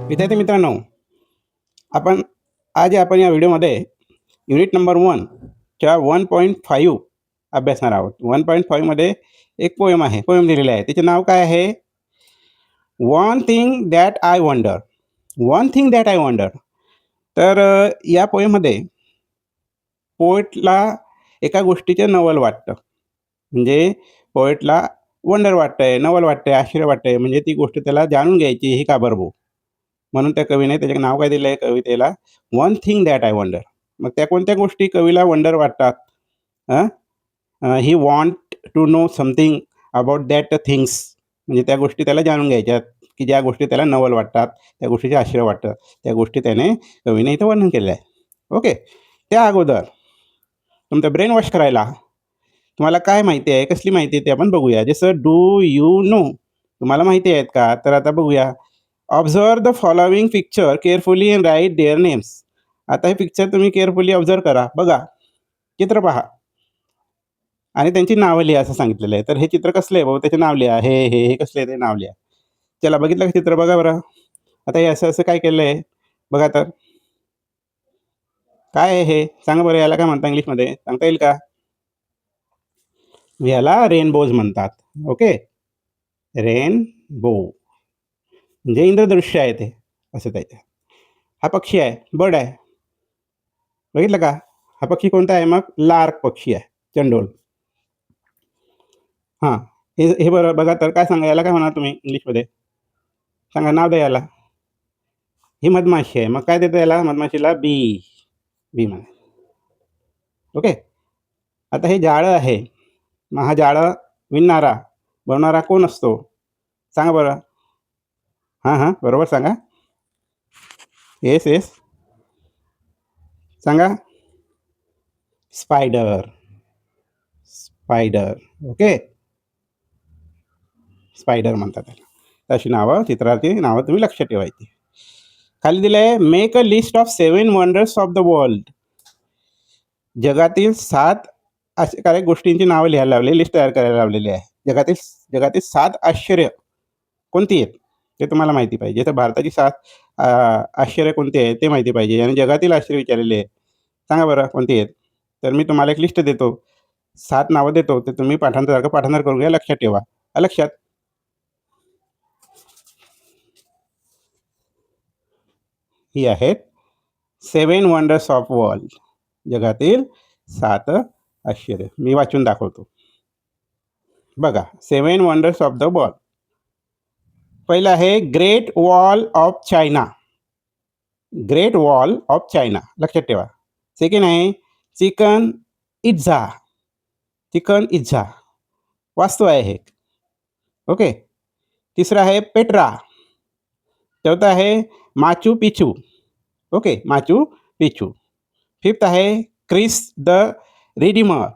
विद्यार्थी मित्रांनो, आपण आपण या व्हिडिओमध्ये युनिट नंबर 1 च्या 1.5 अभ्यासणार आहोत. 1.5 मध्ये एक पोएम दिलेली आहे. त्याचे नाव काय आहे? One thing that I wonder. One thing that I wonder. तर या पोएममध्ये पोएटला एका गोष्टीचे नवल वाटतं. म्हणजे पोएटला वंडर वाटतंय, नवल वाटतंय, आश्चर्य वाटतंय. म्हणजे ती गोष्ट त्याला जाणून घ्यायची, ही का बरं भाऊ? म्हणून त्या कवीने त्याचे नाव काय दिलं आहे कवितेला? One thing that I wonder. मग त्या कोणत्या गोष्टी कवीला वंडर वाटतात? He want to know something about that things. म्हणजे त्या गोष्टी त्याला जाणून घ्यायच्यात, की ज्या गोष्टी त्याला नवल वाटतात, त्या गोष्टीचे आश्चर्य वाटतं, त्या गोष्टी त्याने कवीने इथं वर्णन केलेलं आहे. ओके. त्या अगोदर तुमचं ब्रेन वॉश करायला तुम्हाला काय माहिती आहे, कसली माहिती आहे ते आपण बघूया. जसं डू यू नो, तुम्हाला माहिती आहेत का? तर आता बघूया. Observe the following picture carefully and write their names. आता हे पिक्चर तुम्ही केअरफुली ऑब्झर्व करा, बघा, चित्र पहा आणि त्यांची नावं लिहा असं सांगितलेलं आहे. तर हे चित्र कसलं आहे भाऊ? त्याचे नाव लिहा. हे हे हे कसले आहे ते नाव लिहा. चला, बघितलं का चित्र? बघा बरं. आता हे असं असं काय केलं आहे बघा. तर काय आहे हे? सांगा बरं. याला काय म्हणता इंग्लिशमध्ये? सांगता येईल का? याला रेनबोज म्हणतात. ओके, रेनबो म्हणजे इंद्रधनुष्य आहे ते, असं त्याचं. हा पक्षी आहे, बर्ड आहे. बघितलं का? हा पक्षी कोणता आहे मग? लार्क पक्षी आहे, चंडोल. हां, हे हे बरं बघा. तर काय सांगा, याला काय म्हणा तुम्ही इंग्लिशमध्ये? सांगा, नाव द्या याला. ही मधमाशी आहे. मग काय देतं याला मधमाशीला? बी. बी म्हणा. ओके. आता हे जाळं आहे. मग हा जाळं विणणारा, बनवणारा कोण असतो? सांगा बरं. हां, बरोबर सांगा. येस येस, सांगा. स्पायडर. स्पायडर. ओके, स्पायडर म्हणतात त्याला. तशी नावं, चित्राची नावं तुम्ही लक्षात ठेवायची. खाली दिलं आहे, make a list of 7 wonders of the world. जगातील 7 आश्चर्यकारक गोष्टींची नावं लिहायला लावली, लिस्ट तयार करायला लावलेली आहे. जगातील 7 आश्चर्य कोणती आहेत ते तुम्हाला माहिती पाहिजे. तर भारताची 7 आश्चर्य कोणती आहेत ते माहिती पाहिजे आणि जगातील आश्चर्य विचारलेले आहे. सांगा बरं कोणती आहेत? तर मी तुम्हाला एक लिस्ट देतो, 7 नावं देतो, ते तुम्ही पाठांतर करून घ्या. लक्षात ठेवा. लक्षात. ही आहेत 7 वंडर्स ऑफ वर्ल्ड. जगातील 7 आश्चर्य. मी वाचून दाखवतो. बघा, 7 वंडर्स ऑफ द वर्ल्ड. पहिलं आहे great wall of China. Great wall of China, लक्षात ठेवा. सेकंड आहे चिकन इट्झा. चिकन इट्झा वास्तू आहे हे. ओके. तिसरं आहे पेट्रा. चौथं आहे Machu Picchu. Okay, Machu Picchu. Fifth आहे क्रिस द रिडीमर.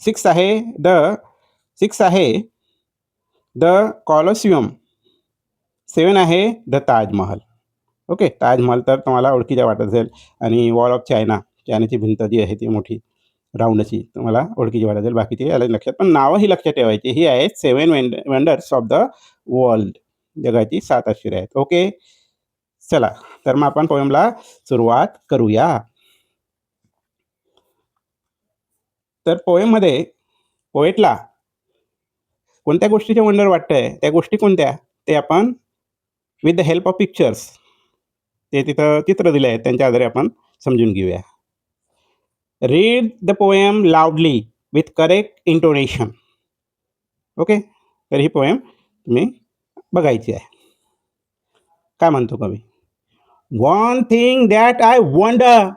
सिक्स आहे द कॉलोसियम. 7 आहे द ताजमहल. ओके, ताजमहल तर तुम्हाला ओळखीच्या वाटत असेल. आणि वॉल ऑफ चायनाची भिंत जी आहे ती मोठी राऊंडची, तुम्हाला ओळखीची वाटत असेल. बाकीचे आलं लक्षात, पण नावं ही लक्षात ठेवायची. ही आहेत 7 वंडर्स ऑफ द वर्ल्ड. जगाची 7 आश्चर्य आहेत. ओके, चला, तर मग आपण पोएमला सुरुवात करूया. तर पोएममध्ये पोएटला कोणत्या गोष्टीचे वंडर वाटतंय, त्या गोष्टी कोणत्या ते आपण with the help of pictures, ते तिथं चित्र दिले आहेत त्यांच्या आधारे आपण समजून घेऊया. Read the poem लाऊडली with correct intonation. Okay, तर ही पोएम तुम्ही बघायची आहे. काय म्हणतो कवी? One thing that I wonder.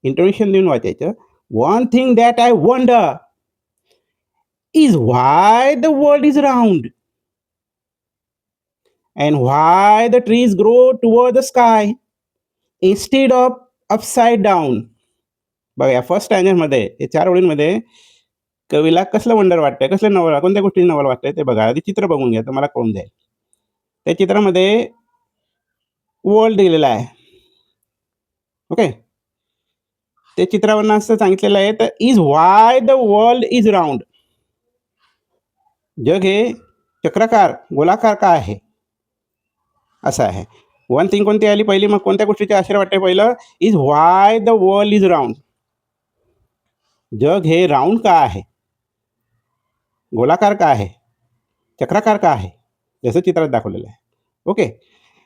Intonation देऊन वाचायचं. One thing that I wonder is why the world is round and why the trees grow toward the sky instead of upside down. बघा, या फर्स्ट स्टँडर्डमध्ये हे 4 ओळींमध्ये कवीला कसलं वंडर वाटतंय, कसलं नवल, कोणत्या गोष्टीचं नवल वाटतंय ते बघा. आधी चित्र बघून घ्या, तुम्हाला कळून जाईल. त्या चित्रामध्ये वर्ल्ड दिलेला आहे. ओके, ते चित्रावरनं असं सांगितलेलं आहे, तर is why the world is round. जग हे चक्राकार, गोलाकार का आहे, असं आहे. वन थिंग कोणती आली पहिली, मग कोणत्या गोष्टीचे आश्चर्य वाटते पहिलं, is why the world is round. जग हे राऊंड का आहे, गोलाकार का आहे, चक्राकार का आहे, जसं चित्रात दाखवलेलं आहे. Okay.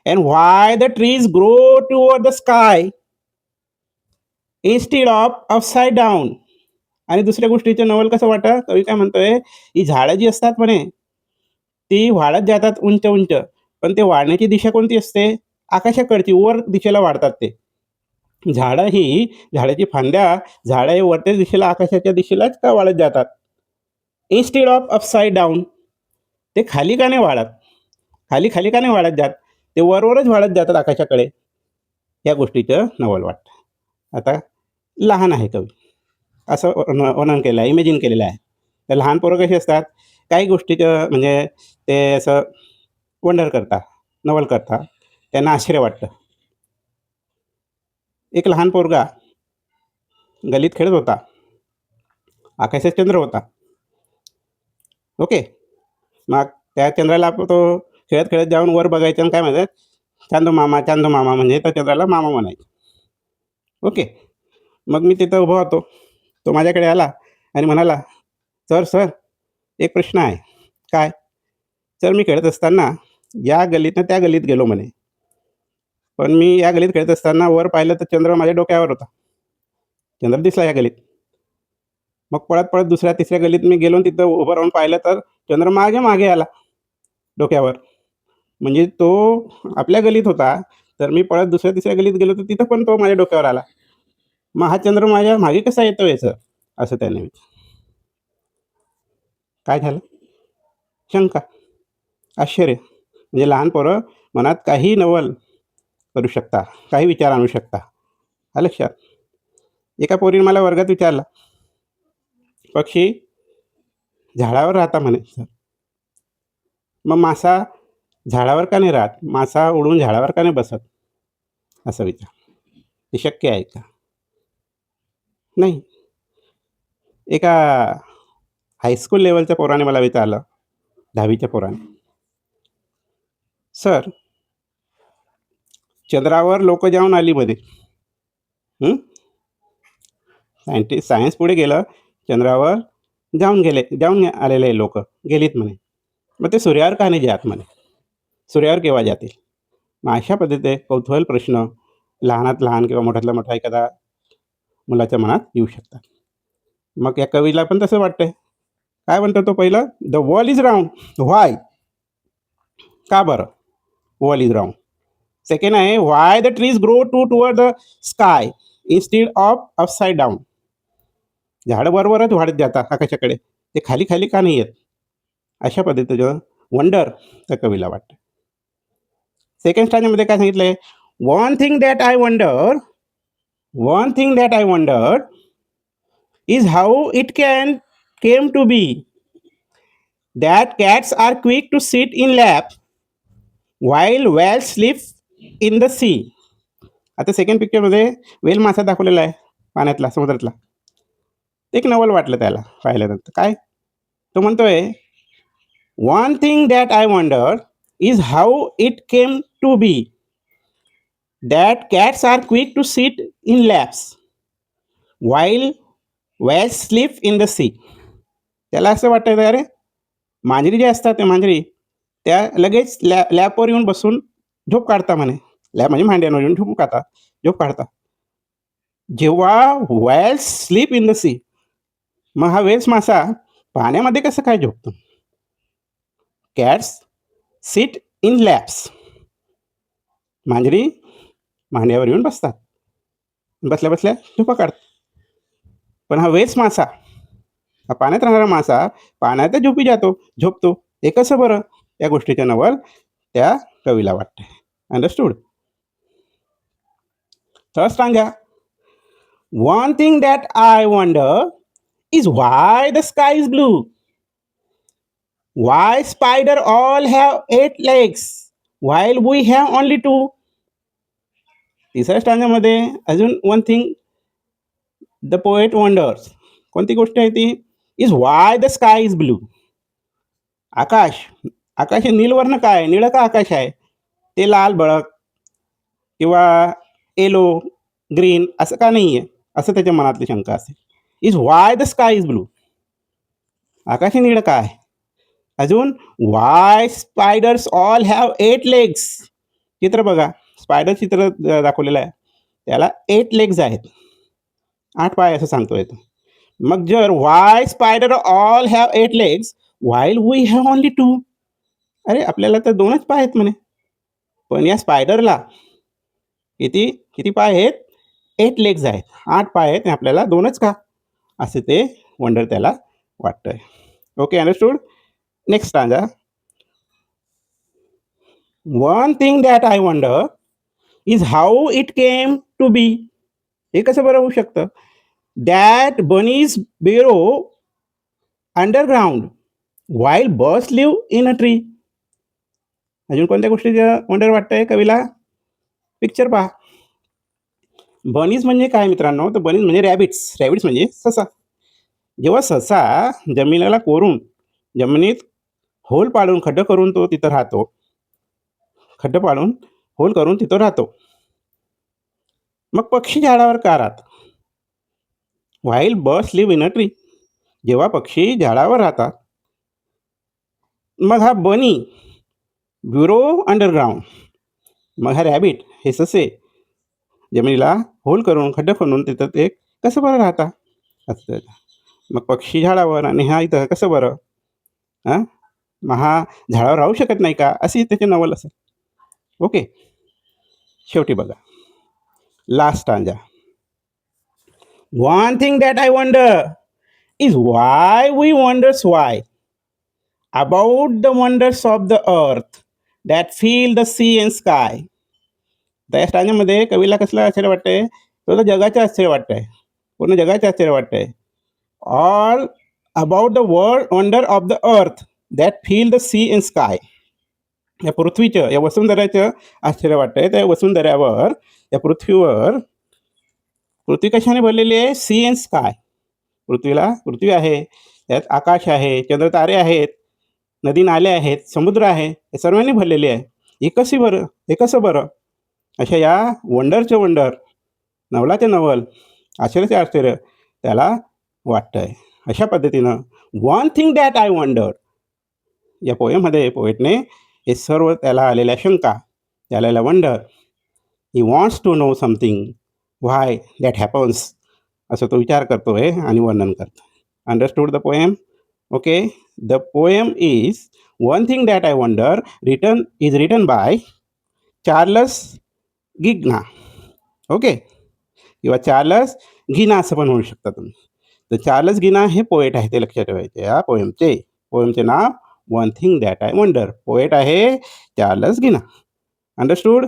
And why the trees grow toward the sky instead of upside down. आणि दुसऱ्या गोष्टीचं नवल कसं वाटतं, कवी काय म्हणतोय, ही झाडं जी असतात म्हणे ती वाढत जातात उंच उंच, पण ते वाढण्याची दिशा कोणती असते, आकाशाकडची, वर दिशेला वाढतात ते. झाडं ही, झाडाची फांद्या, झाडं हे वरच्या दिशेला, आकाशाच्या दिशेलाच का वाढत जातात, इन्स्टीड ऑफ अपसाइड डाऊन. ते खाली का नाही वाढत, खाली खाली का नाही वाढत जात, ते वरवरच वाढत जातात आकाशाकडे. या गोष्टीचं नवल वाटतं. आता लहान आहे कवी, असं वर्णन केलं आहे, इमेजिन केलेलं आहे. तर लहान पोरं कशी असतात, काही गोष्टीचं म्हणजे ते असं वंडर करता, नवल करता, त्यांना आश्चर्य वाटतं. एक लहान पोरगा गलीत खेळत होता, आकाशात चंद्र होता. ओके. मग त्या चंद्राला तो खेळत खेळत जाऊन वर बघायचं आणि काय म्हणतात, चांदू मामा, चांदू मामा, म्हणजे त्या चंद्राला मामा म्हणायचं. ओके. मग मी तिथं उभा होतो, तो माझ्याकडे आला आणि म्हणाला, सर सर एक प्रश्न आहे. काय? सर मी खेळत असताना या गल्लीतनं त्या गल्लीत गेलो म्हणे, पण मी या गल्लीत खेळत असताना वर पाहिलं तर चंद्र माझ्या डोक्यावर होता, चंद्र दिसला या गल्लीत. मग पळत पळत दुसऱ्या तिसऱ्या गल्लीत मी गेलो आणि तिथं उभं राहून पाहिलं तर चंद्र मागे मागे आला डोक्यावर. म्हणजे तो आपल्या गल्लीत होता, तर मी पळत दुसऱ्या तिसऱ्या गल्लीत गेलो तर तिथं पण तो माझ्या डोक्यावर आला. मग हा चंद्र माझ्या मागे कसा येतो याचं, असं त्याने काय झालं, शंका, आश्चर्य. म्हणजे लहान पोरं मनात काही नवल करू शकता, काही विचार आणू शकता. हा लक्षात. एका पोरीने मला वर्गात विचारलं, पक्षी झाडावर राहता म्हणे सर, मग मासा झाडावर का नाही राहत, मासा उडून झाडावर का नाही बसत, असं विचार. ते शक्य आहे का? नाही. एका हायस्कूल लेवलच्या पोराने मला विचारलं, 10वीच्या पोराने, सर चंद्रावर लोक जाऊन आली मध्ये, सायन्स पुढे गेलं, चंद्रावर जाऊन आलेले लोक गेलीत म्हणे, मग ते सूर्यावर का नाही जात म्हणे, सूर्यावर केव्हा जातील. मग अशा पद्धतीचे कौतूहल प्रश्न लहानात लहान किंवा मोठ्यातला मोठा एखादा मुलाच्या मनात येऊ शकतात. मग या कवीला पण तसं वाटतंय. काय म्हणतो तो पहिलं, the world is round, why, का बरं वर्ल्ड इज राऊंड. सेकंड आहे, why the trees grow toward the sky instead of upside down. झाडं वरवरच वाढत जातात आकाशाकडे, ते खाली खाली का नाही येत, अशा पद्धतीचं वंडर त्या कवीला वाटतं. सेकंड स्टांजामध्ये काय सांगितलंय, one thing that I wonder is how it came to be that cats are quick to sit in laps while whales sleep in the sea. आता सेकंड पिक्चरमध्ये वेल मासा दाखवलेला आहे, पाण्यातला, समुद्रातला. एक नवल वाटलं त्याला पाहिल्यानंतर. काय तो म्हणतोय, one thing that I wonder is how it came to be that cats are quick to sit in laps while whales sleep in the sea. त्याला असं वाटायचं, अरे मांजरी जे असतात त्या मांजरी त्या लगेच लॅपवर येऊन बसून झोप काढता म्हणे, लॅप म्हणजे मांड्यांवर येऊन झोप काढता. जेव्हा whales sleep in the sea, मग हा वेल्स मासा पाण्यामध्ये कसं काय झोपतो. कॅट्स सिट इन लॅप्स, मांजरी मांड्यावर येऊन बसतात, बसल्या बसल्या झोपा काढतात. पण हा वेल्स मासा, हा पाण्यात राहणारा मासा पाण्यात झोपतो. हे कसं बरं, या गोष्टीच्या नवल त्या कवीला वाटते. Understood. Third stanza, one thing that I wonder is why the sky is blue, why spider all have 8 legs while we have only 2. तिसऱ्या स्टांजामध्ये अजून one thing the poet wonders, कोणती गोष्ट आहे ती, is why the sky is blue. आकाश हे नीलवर्ण काय, निळं का आकाश आहे, ते लाल भडक किंवा येलो ग्रीन असं का नाही आहे, असं त्याच्या मनातली शंका असेल. Is why the sky is blue, आकाश निळं काय. अजून why spiders all have 8 legs. चित्र बघा, स्पायडर चित्र दाखवलेलं आहे, त्याला 8 लेग्स आहेत, 8 पाय असं सांगतोय तो. मग जर why spider all have 8 legs while we have only 2. अरे आपल्याला तर 2च पाय आहेत म्हणे, पण या स्पायडरला किती किती पाय आहेत, 8 लेग्स आहेत, 8 पाय आहेत, आणि आपल्याला 2च का, असे ते वंडर त्याला वाटतंय. Okay, understood. Next stanza. One thing that I wonder is how it came to be. हे कसं बरं होऊ शकतं. That bunnies burrow underground while birds live in a tree. अजून कोणत्या गोष्टीचं वंडर वाटतंय कवीला, पिक्चर पहा. बनीज म्हणजे काय मित्रांनो, तर बनीज म्हणजे रॅबिट्स. रॅबिट्स म्हणजे ससा. जेव्हा ससा जमिनीला कोरून, जमिनीत होल पाडून, खड्डं करून तो तिथं राहतो, खड्डं पाडून होल करून तिथं राहतो. मग पक्षी झाडावर का राहतात, while birds live in a tree. जेव्हा पक्षी झाडावर राहतात, मग हा बनी ब्युरो अंडरग्राउंड, मग हा रॅबिट, हे ससे जमिनीला होल करून, खड्डं करून तिथं ते कसं बरं राहतात असतं. मग पक्षी झाडावर आणि हा इथं कसं बरं, हां, मग हा झाडावर राहू शकत नाही का, अशी त्याची नवल असेल. ओके, शेवटी बघा last stanza. One thing that I wonder is why we wonders why about the wonders of the earth that feel the sea and sky. त्या स्टांजामध्ये कवीला कसलं आश्चर्य वाटतंय, तो तर जगाचं आश्चर्य वाटतंय, पूर्ण जगाचं आश्चर्य वाटतंय. All about the world wonder of the earth that feel the sea and sky. या पृथ्वीचं, या वसुंधऱ्याचं आश्चर्य वाटतंय. त्या वसुंधऱ्यावर, या पृथ्वीवर, पृथ्वी कशाने भरलेली आहे, सी अँड स्काय. पृथ्वी आहे, त्यात आकाश आहे, चंद्रतारे आहेत, नदी नाले आहेत, समुद्र आहे, हे सर्वांनी भरलेले आहे. हे कशी बरं, हे कसं बरं, अशा या वंडरचे वंडर, नवलाचे नवल, आश्चर्याचे आश्चर्य त्याला वाटतंय. अशा पद्धतीनं one thing that I wonder या पोएममध्ये पोएटने हे सर्व त्याला आलेल्या शंका, त्याला आलेला wonder, he wants to know something why that happens, असं तो विचार करतोय आणि वर्णन करतो. Understood the poem. Okay, the poem is one thing that I wonder written by Charles Ghigna. Okay, किंवा चार्लस गिना असं पण म्हणू शकता तुम्ही. तर चार्लस गिना हे पोएट आहे, ते लक्षात ठेवायचे. या पोएमचे नाव one thing that I wonder, poet आहे चार्लस गिना. अंडरस्टूड.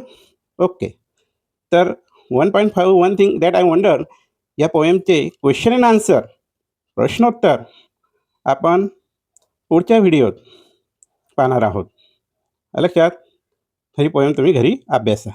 ओके, तर 1.5 one thing that I wonder या पोएमचे क्वेश्चन अँड आन्सर, प्रश्नोत्तर, आपण पुढच्या व्हिडिओत पाहणार आहोत. लक्षात, ही पोएम तुम्ही घरी अभ्यासा.